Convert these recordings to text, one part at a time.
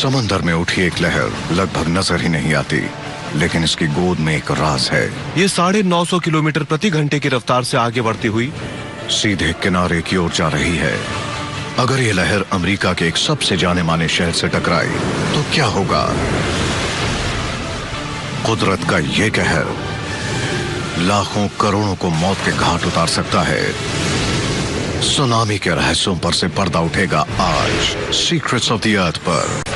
समंदर में उठी एक लहर लगभग नजर ही नहीं आती, लेकिन इसकी गोद में एक राज है। ये 950 किलोमीटर प्रति घंटे की रफ्तार से आगे बढ़ती हुई सीधे किनारे की ओर जा रही है। अगर ये लहर अमेरिका के एक सबसे जाने माने शहर से टकराए तो क्या होगा? कुदरत का ये कहर लाखों करोड़ों को मौत के घाट उतार सकता है। सुनामी के रहस्यों पर से पर्दा उठेगा आज सीक्रेट्स ऑफ द अर्थ पर।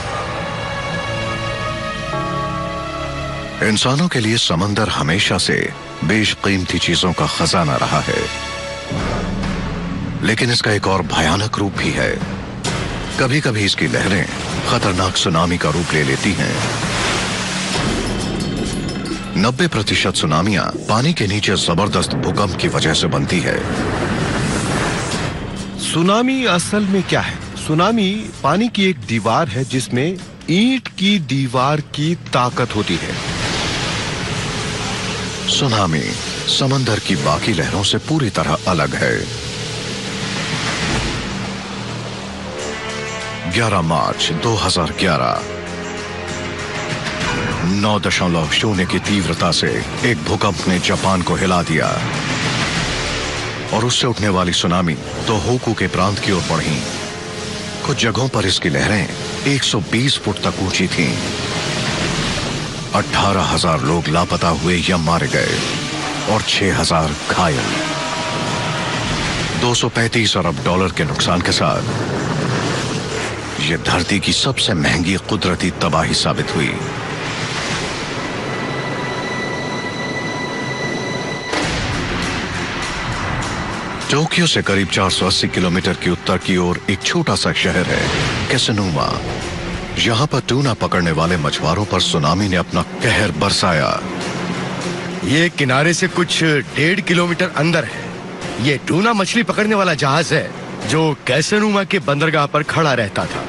इंसानों के लिए समंदर हमेशा से बेशकीमती चीजों का खजाना रहा है, लेकिन इसका एक और भयानक रूप भी है। कभी कभी इसकी लहरें खतरनाक सुनामी का रूप ले लेती हैं। 90% सुनामियां पानी के नीचे जबरदस्त भूकंप की वजह से बनती है। सुनामी असल में क्या है? सुनामी पानी की एक दीवार है जिसमें ईंट की दीवार की ताकत होती है। सुनामी समंदर की बाकी लहरों से पूरी तरह अलग है। 11 मार्च 2011 9.0 की तीव्रता से एक भूकंप ने जापान को हिला दिया और उससे उठने वाली सुनामी तोहोकू के प्रांत की ओर बढ़ी। कुछ जगहों पर इसकी लहरें 120 फुट तक ऊंची थीं। 18,000 लोग लापता हुए या मारे गए और 6,000 घायल। $235 अरब के नुकसान के साथ यह धरती की सबसे महंगी कुदरती तबाही साबित हुई। टोक्यो से करीब 480 किलोमीटर की उत्तर की ओर एक छोटा सा शहर है कैसनोमा। यहां पर टूना पकड़ने वाले मछुआरों पर सुनामी ने अपना कहर बरसाया। ये किनारे से कुछ 1.5 किलोमीटर अंदर है। ये टूना मछली पकड़ने वाला जहाज है जो कैसनोमा के बंदरगाह पर खड़ा रहता था,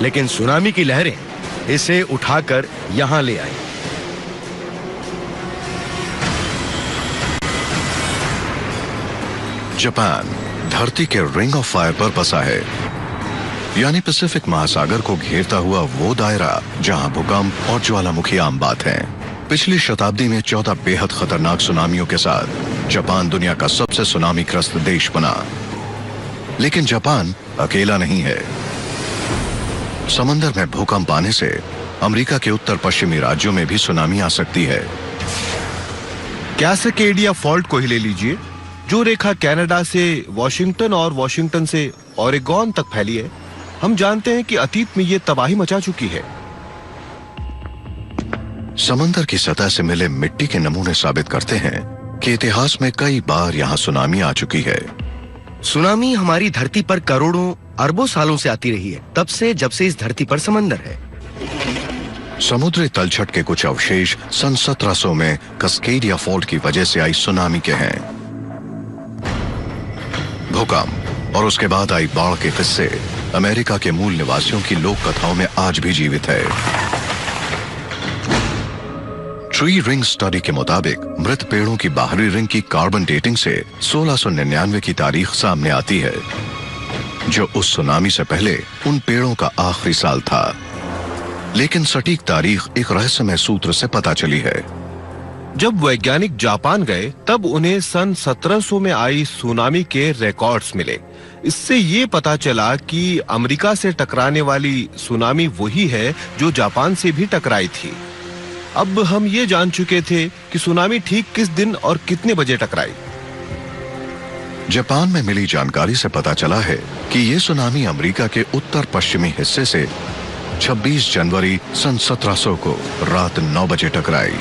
लेकिन सुनामी की लहरें इसे उठाकर यहां ले आई। जापान धरती के रिंग ऑफ फायर पर बसा है, यानी पैसिफिक महासागर को घेरता हुआ वो दायरा जहां भूकंप और ज्वालामुखी आम बात है। पिछली शताब्दी में 14 बेहद खतरनाक सुनामियों के साथ जापान दुनिया का सबसे सुनामीग्रस्त देश बना। लेकिन जापान अकेला नहीं है। समंदर में भूकंप आने से अमेरिका के उत्तर पश्चिमी राज्यों में भी सुनामी आ सकती है। कैस्केडिया फॉल्ट को ही ले लीजिए, जो रेखा कनाडा से वॉशिंगटन और वॉशिंगटन से ओरेगॉन तक फैली है। हम जानते हैं कि अतीत में ये तबाही मचा चुकी है। समंदर की सतह से मिले मिट्टी के नमूने साबित करते हैं कि इतिहास में कई बार यहाँ सुनामी आ चुकी है। सुनामी हमारी धरती पर करोड़ों अरबों सालों से आती रही है, तब से जब से इस धरती पर समंदर है। समुद्री तलछट के कुछ अवशेष सन 1700 में कैस्केडिया फॉल्ट की वजह से आई सुनामी के हैं। भूकंप और उसके बाद आई बाढ़ के किस्से अमेरिका के मूल निवासियों की लोक कथाओं में आज भी जीवित है। ट्री रिंग स्टडी के मुताबिक मृत पेड़ों की बाहरी रिंग की कार्बन डेटिंग से 1699 की तारीख सामने आती है, जो उस सुनामी से पहले उन पेड़ों का आखिरी साल था। लेकिन सटीक तारीख एक रहस्यमय सूत्र से पता चली है। जब वैज्ञानिक जापान गए तब उन्हें सन 1700 में आई सुनामी के रिकॉर्ड्स मिले। इससे ये पता चला कि अमेरिका से टकराने वाली सुनामी वही है जो जापान से भी टकराई थी। अब हम ये जान चुके थे कि सुनामी ठीक किस दिन और कितने बजे टकराई। जापान में मिली जानकारी से पता चला है कि ये सुनामी अमेरिका के उत्तर पश्चिमी हिस्से से 26 जनवरी सन 1700 को रात 9 बजे टकराई।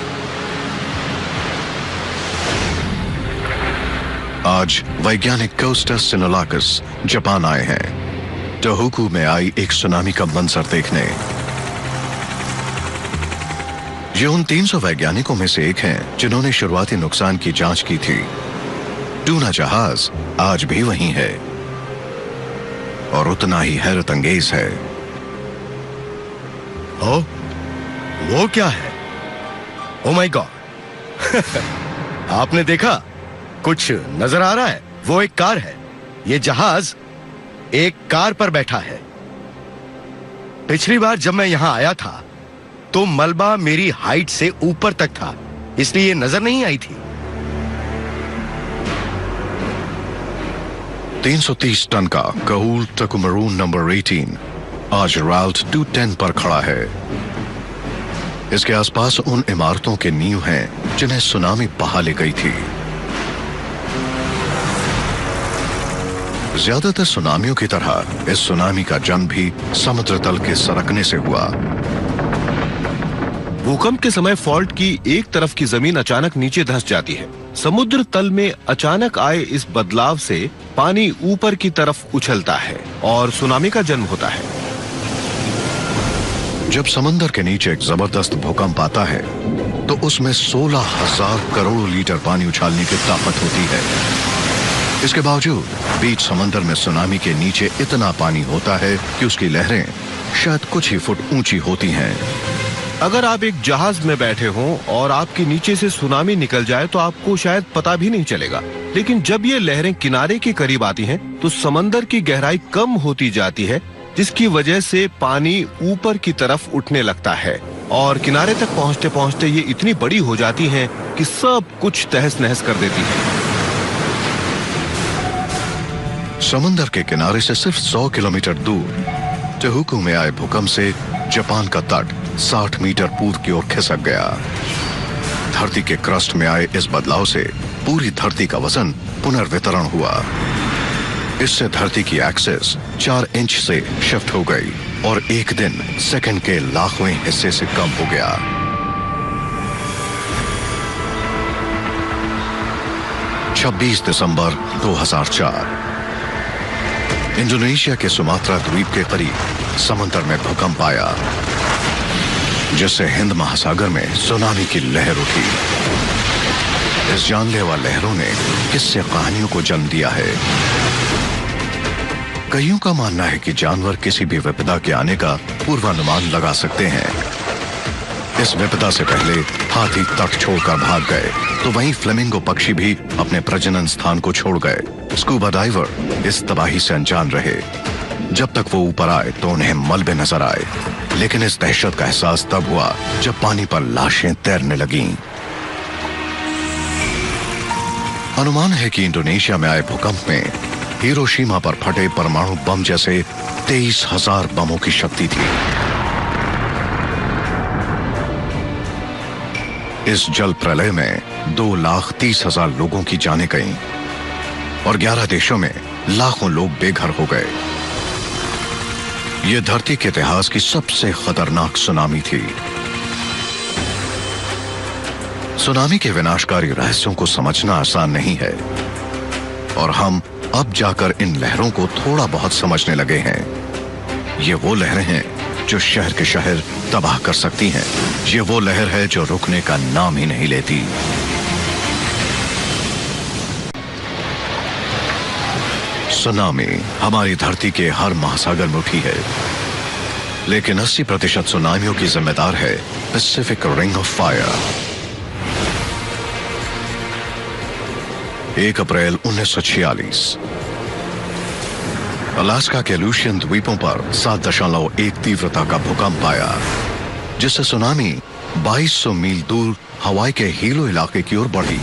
आज वैज्ञानिक कोस्टा सिनोलाकस जापान आए हैं टोहोकू में आई एक सुनामी का मंजर देखने। ये उन 300 वैज्ञानिकों में से एक हैं जिन्होंने शुरुआती नुकसान की जांच की थी। टूना जहाज आज भी वहीं है और उतना ही हैरत अंगेज है। ओ, वो क्या है? Oh my God! आपने देखा? कुछ नजर आ रहा है? वो एक कार है। ये जहाज एक कार पर बैठा है। पिछली बार जब मैं यहाँ आया था तो मलबा मेरी हाइट से ऊपर तक था, इसलिए नजर नहीं आई थी। 330 टन का कहूल टकुमरून नंबर 18 आज राल्ट 210 पर खड़ा है। इसके आसपास उन इमारतों के नींव हैं जिन्हें सुनामी बहा ले गई थी। ज्यादातर सुनामियों की तरह इस सुनामी का जन्म भी समुद्र तल के सरकने से हुआ। भूकंप के समय फॉल्ट की एक तरफ की जमीन अचानक नीचे धंस जाती है। समुद्र तल में अचानक आए इस बदलाव से पानी ऊपर की तरफ उछलता है और सुनामी का जन्म होता है। जब समंदर के नीचे एक जबरदस्त भूकंप आता है तो उसमें 16,000 करोड़ लीटर पानी उछालने की ताकत होती है। इसके बावजूद बीच समंदर में सुनामी के नीचे इतना पानी होता है कि उसकी लहरें शायद कुछ ही फुट ऊंची होती हैं। अगर आप एक जहाज में बैठे हों और आपके नीचे से सुनामी निकल जाए तो आपको शायद पता भी नहीं चलेगा, लेकिन जब ये लहरें किनारे के करीब आती हैं तो समंदर की गहराई कम होती जाती है, जिसकी वजह से पानी ऊपर की तरफ उठने लगता है और किनारे तक पहुंचते पहुंचते ये इतनी बड़ी हो जाती हैं कि सब कुछ तहस नहस कर देती है। समंदर के किनारे से सिर्फ 100 किलोमीटर दूर तेहुकु में आए भूकंप से जापान का तट 60 मीटर पूर्व की ओर खिसक गया। धरती के क्रस्ट में आए इस बदलाव से पूरी धरती का वजन पुनर्वितरण हुआ। इससे धरती की एक्सिस 4 इंच से शिफ्ट हो गई और एक दिन सेकंड के लाखवें हिस्से से कम हो गया। दिसंबर 2004 इंडोनेशिया के सुमात्रा द्वीप के करीब समंदर में भूकंप आया, जिससे हिंद महासागर में सुनामी की लहर उठी। इस जानलेवा लहरों ने किस्से कहानियों को जन्म दिया है। कईयों का मानना है कि जानवर किसी भी विपदा के आने का पूर्वानुमान लगा सकते हैं। इस विपदा से पहले हाथी तट छोड़कर भाग गए, तो वहीं फ्लेमिंगो पक्षी भी अपने प्रजनन स्थान को छोड़ गए। स्कूबा डाइवर इस तबाही से अनजान रहे। जब तक वो ऊपर आए तो उन्हें मलबे नजर आए, लेकिन इस दहशत का एहसास तब हुआ जब पानी पर लाशें तैरने लगीं। अनुमान है कि इंडोनेशिया में आए भूकंप में हिरोशिमा पर फटे परमाणु बम जैसे 23,000 बमों की शक्ति थी। इस जल प्रलय में 2,30,000 लोगों की जानें गईं और 11 देशों में लाखों लोग बेघर हो गए। यह धरती के इतिहास की सबसे खतरनाक सुनामी थी। सुनामी के विनाशकारी रहस्यों को समझना आसान नहीं है और हम अब जाकर इन लहरों को थोड़ा बहुत समझने लगे हैं। ये वो लहरें हैं जो शहर के शहर तबाह कर सकती हैं। ये वो लहर है जो रुकने का नाम ही नहीं लेती। सुनामी हमारी धरती के हर महासागर में उठी है, लेकिन 80% सुनामियों की जिम्मेदार है Pacific ring of fire. 1 April 1946 Alaska के लूशियन द्वीपों पर 7.1 तीव्रता का भूकंप आया, जिससे सुनामी 2200 मील दूर हवाई के हीलो इलाके की ओर बढ़ी।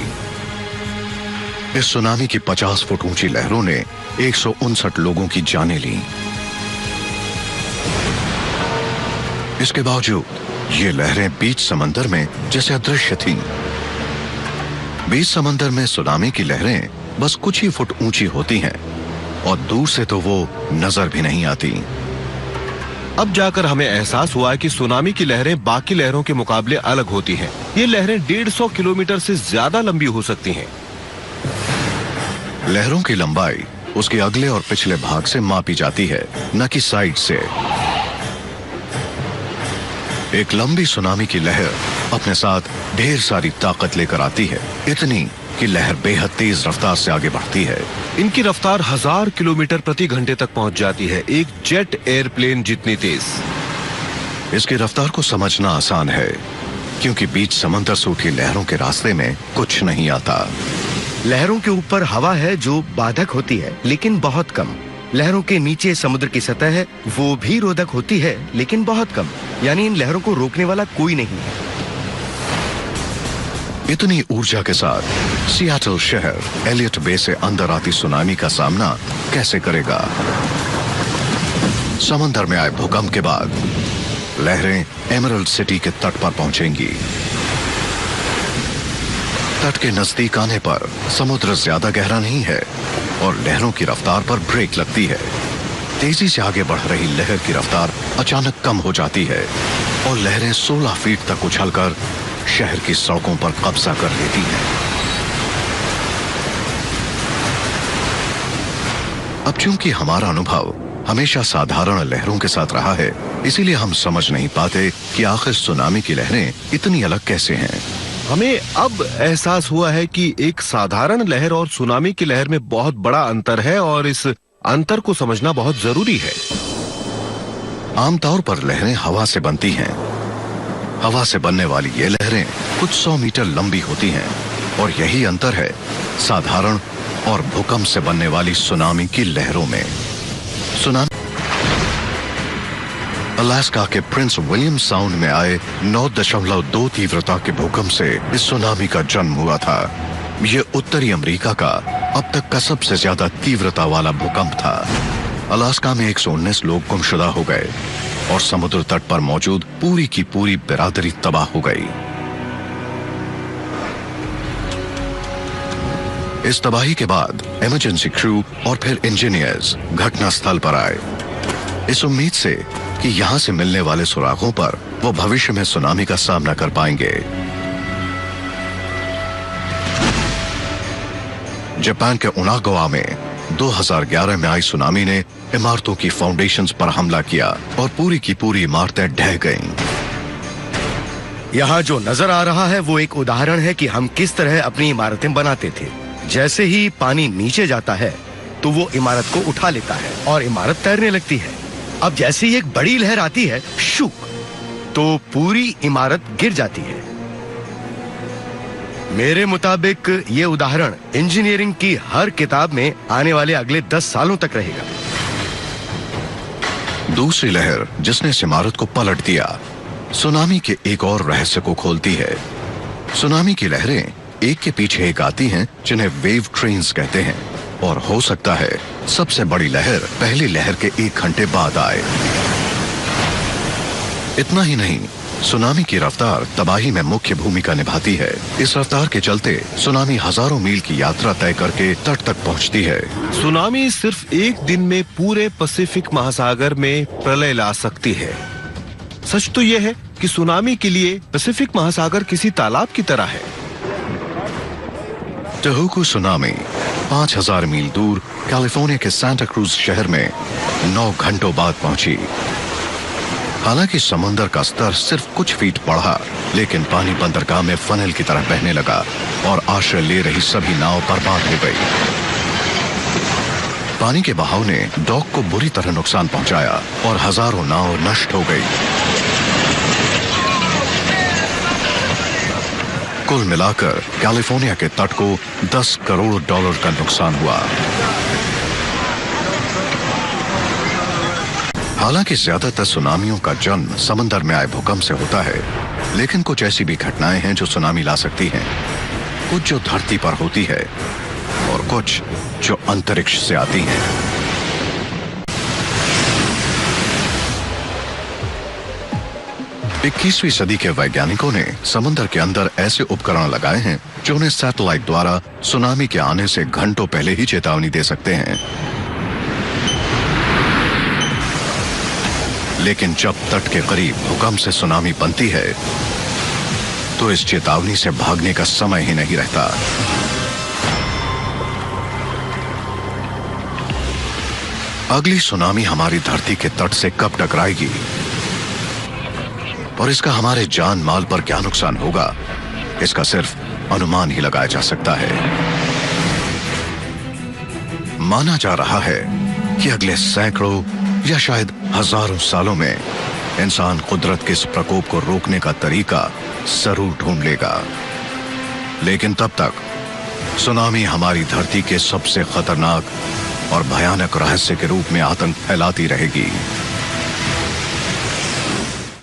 इस सुनामी की 50 फुट ऊंची लहरों ने 159 लोगों की जानें ली। इसके बावजूद ये लहरें बीच समंदर में जैसे अदृश्य थीं। बीच समंदर में सुनामी की लहरें बस कुछ ही फुट ऊंची होती हैं और दूर से तो वो नजर भी नहीं आती। अब जाकर हमें एहसास हुआ कि सुनामी की लहरें बाकी लहरों के मुकाबले अलग होती हैं। ये लहरें 150 किलोमीटर से ज्यादा लंबी हो सकती हैं। लहरों की लंबाई उसके अगले और पिछले भाग से मापी जाती है, न कि साइड से। एक लंबी सुनामी की लहर अपने साथ ढेर सारी ताकत लेकर आती है, इतनी कि लहर बेहद तेज रफ्तार से आगे बढ़ती है। इनकी रफ्तार 1000 किलोमीटर प्रति घंटे तक पहुंच जाती है, एक जेट एयरप्लेन जितनी तेज। इसकी रफ्तार को समझना आसान है, क्योंकि बीच समंदर से उठी लहरों के रास्ते में कुछ नहीं आता। लहरों के ऊपर हवा है जो बाधक होती है, लेकिन बहुत कम। लहरों के नीचे समुद्र की सतह है, वो भी रोधक होती है, लेकिन बहुत कम। यानी इन लहरों को रोकने वाला कोई नहीं है। इतनी ऊर्जा के साथ सियाटल शहर एलियट बे से अंदर आती सुनामी का सामना कैसे करेगा? समंदर में आए भूकंप के बाद लहरें एमरल्ड सिटी के तट पर पहुंचेंगी। तट के नजदीक आने पर समुद्र ज्यादा गहरा नहीं है और लहरों की रफ्तार पर ब्रेक लगती है। तेजी से आगे बढ़ रही लहर की रफ्तार अचानक कम हो जाती है और लहरें 16 फीट तक उछलकर शहर की सड़कों पर कब्जा कर लेती हैं। अब चूंकि हमारा अनुभव हमेशा साधारण लहरों के साथ रहा है, इसीलिए हम समझ नहीं पाते कि आखिर सुनामी की लहरें इतनी अलग कैसे हैं। हमें अब एहसास हुआ है कि एक साधारण लहर और सुनामी की लहर में बहुत बड़ा अंतर है और इस अंतर को समझना बहुत जरूरी है। आमतौर पर लहरें हवा से बनती हैं। हवा से बनने वाली ये लहरें कुछ 100 मीटर लंबी होती हैं और यही अंतर है साधारण और भूकंप से बनने वाली सुनामी की लहरों में। सुनामी अलास्का के प्रिंस विलियम साउंड में आए 9.2 तीव्रता के भूकंप से इस सुनामी का जन्म हुआ था। ये उत्तरी अमेरिका का अब तक का सबसे ज्यादा तीव्रता वाला भूकंप था। अलास्का में 119 लोग गुमशुदा हो गए और समुद्र तट पर मौजूद पूरी की पूरी बिरादरी तबाह हो गई। इस तबाही के बाद इमरजेंसी क्रू और फिर इंजीनियर्स घटनास्थल पर आए, इस उम्मीद से कि यहां से मिलने वाले सुरागों पर वो भविष्य में सुनामी का सामना कर पाएंगे। जापान के उनागावा में 2011 में आई सुनामी ने इमारतों की फाउंडेशंस पर हमला किया और पूरी की पूरी इमारतें ढह गईं। यहाँ जो नजर आ रहा है वो एक उदाहरण है कि हम किस तरह अपनी इमारतें बनाते थे। जैसे ही पानी नीचे जाता है तो वो इमारत को उठा लेता है और इमारत तैरने लगती है। अब जैसे ही एक बड़ी लहर आती है शूक, तो पूरी इमारत गिर जाती है। मेरे मुताबिक ये उदाहरण इंजीनियरिंग की हर किताब में आने वाले अगले 10 सालों तक रहेगा। दूसरी लहर जिसने इस इमारत को पलट दिया, सुनामी के एक और रहस्य को खोलती है। सुनामी की लहरें एक के पीछे एक आती हैं, जिन्हें वेव ट्रेन्स कहते हैं, और हो सकता है सबसे बड़ी लहर पहली लहर के 1 घंटे बाद आए। इतना ही नहीं, सुनामी की रफ्तार तबाही में मुख्य भूमिका निभाती है। इस रफ्तार के चलते सुनामी हजारों मील की यात्रा तय करके तट तक पहुंचती है। सुनामी सिर्फ एक दिन में पूरे पैसिफिक महासागर में प्रलय ला सकती है। सच तो यह है कि सुनामी के लिए पैसिफिक महासागर किसी तालाब की तरह है। टहोकू सुनामी 5000 मील दूर कैलिफोर्निया के सांता क्रूज शहर में 9 घंटों बाद पहुंची। हालांकि समंदर का स्तर सिर्फ कुछ फीट बढ़ा, लेकिन पानी बंदरगाह में फनल की तरह बहने लगा और आश्रय ले रही सभी नाव बर्बाद हो गई। पानी के बहाव ने डॉक को बुरी तरह नुकसान पहुंचाया और हजारों नाव नष्ट हो गई। कुल मिलाकर कैलिफोर्निया के तट को $10 करोड़ का नुकसान हुआ। हालांकि ज्यादातर सुनामियों का जन्म समंदर में आए भूकंप से होता है, लेकिन कुछ ऐसी भी घटनाएं हैं जो सुनामी ला सकती हैं। कुछ जो धरती पर होती है और कुछ जो अंतरिक्ष से आती हैं। इक्कीसवीं सदी के वैज्ञानिकों ने समुद्र के अंदर ऐसे उपकरण लगाए हैं जो उन्हें सैटेलाइट द्वारा सुनामी के आने से घंटों पहले ही चेतावनी दे सकते हैं। लेकिन जब तट के करीब भूकंप से सुनामी बनती है तो इस चेतावनी से भागने का समय ही नहीं रहता। अगली सुनामी हमारी धरती के तट से कब टकराएगी और इसका हमारे जान माल पर क्या नुकसान होगा, इसका सिर्फ अनुमान ही लगाया जा सकता है। माना जा रहा है कि अगले सैकड़ों या शायद हजारों सालों में इंसान कुदरत के इस प्रकोप को रोकने का तरीका जरूर ढूंढ लेगा। लेकिन तब तक सुनामी हमारी धरती के सबसे खतरनाक और भयानक रहस्य के रूप में आतंक फैलाती रहेगी।